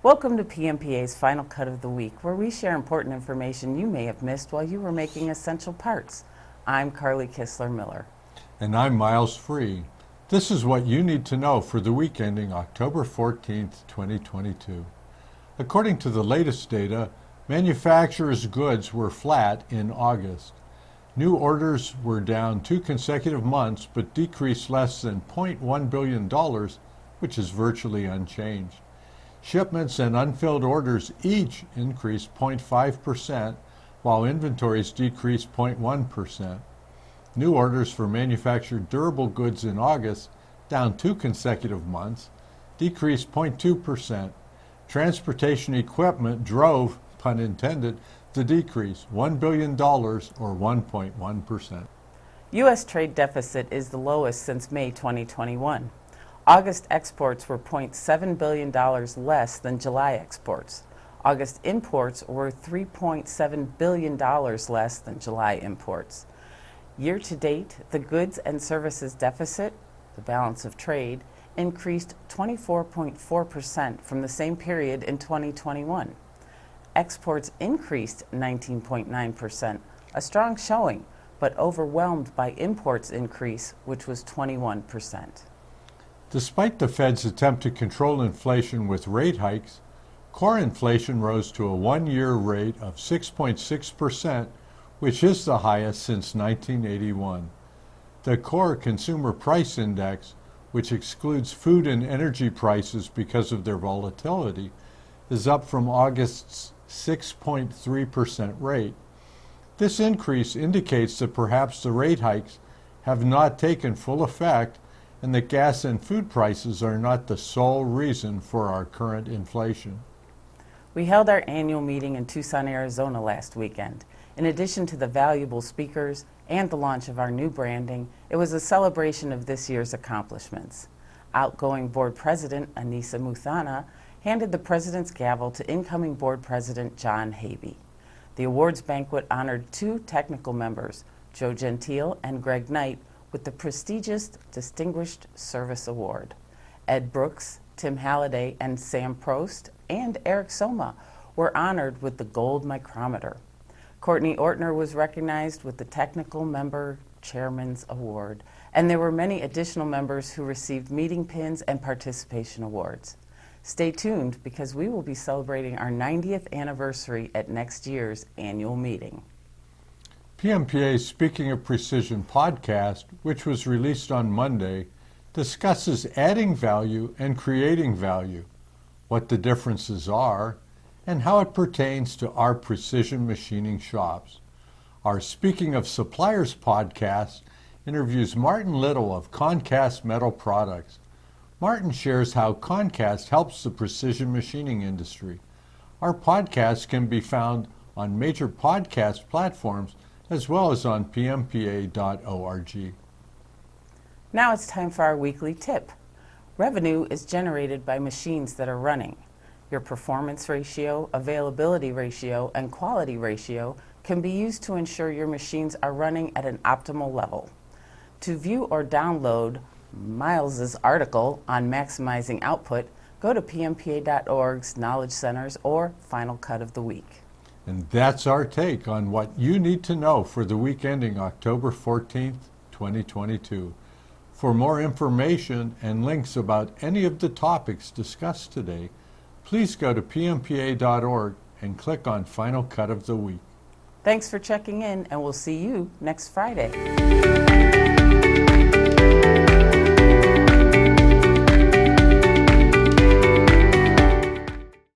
Welcome to PMPA's Final Cut of the Week, where we share important information you may have missed while you were making essential parts. I'm Carly Kistler-Miller. And I'm Miles Free. This is what you need to know for the week ending October 14th, 2022. According to the latest data, manufacturers' goods were flat in August. New orders were down 2 consecutive months, but decreased less than $0.1 billion, which is virtually unchanged. Shipments and unfilled orders each increased 0.5%, while inventories decreased 0.1%. New orders for manufactured durable goods in August, down 2 consecutive months, decreased 0.2%. Transportation equipment drove, pun intended, the decrease, $1 billion or 1.1%. U.S. trade deficit is the lowest since May 2021. August exports were $0.7 billion less than July exports. August imports were $3.7 billion less than July imports. Year to date, the goods and services deficit, the balance of trade, increased 24.4% from the same period in 2021. Exports increased 19.9%, a strong showing, but overwhelmed by imports increase, which was 21%. Despite the Fed's attempt to control inflation with rate hikes, core inflation rose to a one-year rate of 6.6%, which is the highest since 1981. The core consumer price index, which excludes food and energy prices because of their volatility, is up from August's 6.3% rate. This increase indicates that perhaps the rate hikes have not taken full effect and that gas and food prices are not the sole reason for our current inflation. We held our annual meeting in Tucson, Arizona last weekend. In addition to the valuable speakers and the launch of our new branding, it was a celebration of this year's accomplishments. Outgoing board president Anissa Muthana handed the president's gavel to incoming board president John Habe. The awards banquet honored 2 technical members, Joe Gentile and Greg Knight, with the prestigious Distinguished Service Award. Ed Brooks, Tim Halliday, and Sam Prost, and Eric Soma were honored with the Gold Micrometer. Courtney Ortner was recognized with the Technical Member Chairman's Award, and there were many additional members who received meeting pins and participation awards. Stay tuned because we will be celebrating our 90th anniversary at next year's annual meeting. PMPA's Speaking of Precision podcast, which was released on Monday, discusses adding value and creating value, what the differences are, and how it pertains to our precision machining shops. Our Speaking of Suppliers podcast interviews Martin Little of Concast Metal Products. Martin shares how Concast helps the precision machining industry. Our podcast can be found on major podcast platforms as well as on PMPA.org. Now it's time for our weekly tip. Revenue is generated by machines that are running. Your performance ratio, availability ratio, and quality ratio can be used to ensure your machines are running at an optimal level. To view or download Miles's article on maximizing output, go to PMPA.org's Knowledge Centers or Final Cut of the Week. And that's our take on what you need to know for the week ending October 14th, 2022. For more information and links about any of the topics discussed today, please go to PMPA.org and click on Final Cut of the Week. Thanks for checking in, and we'll see you next Friday.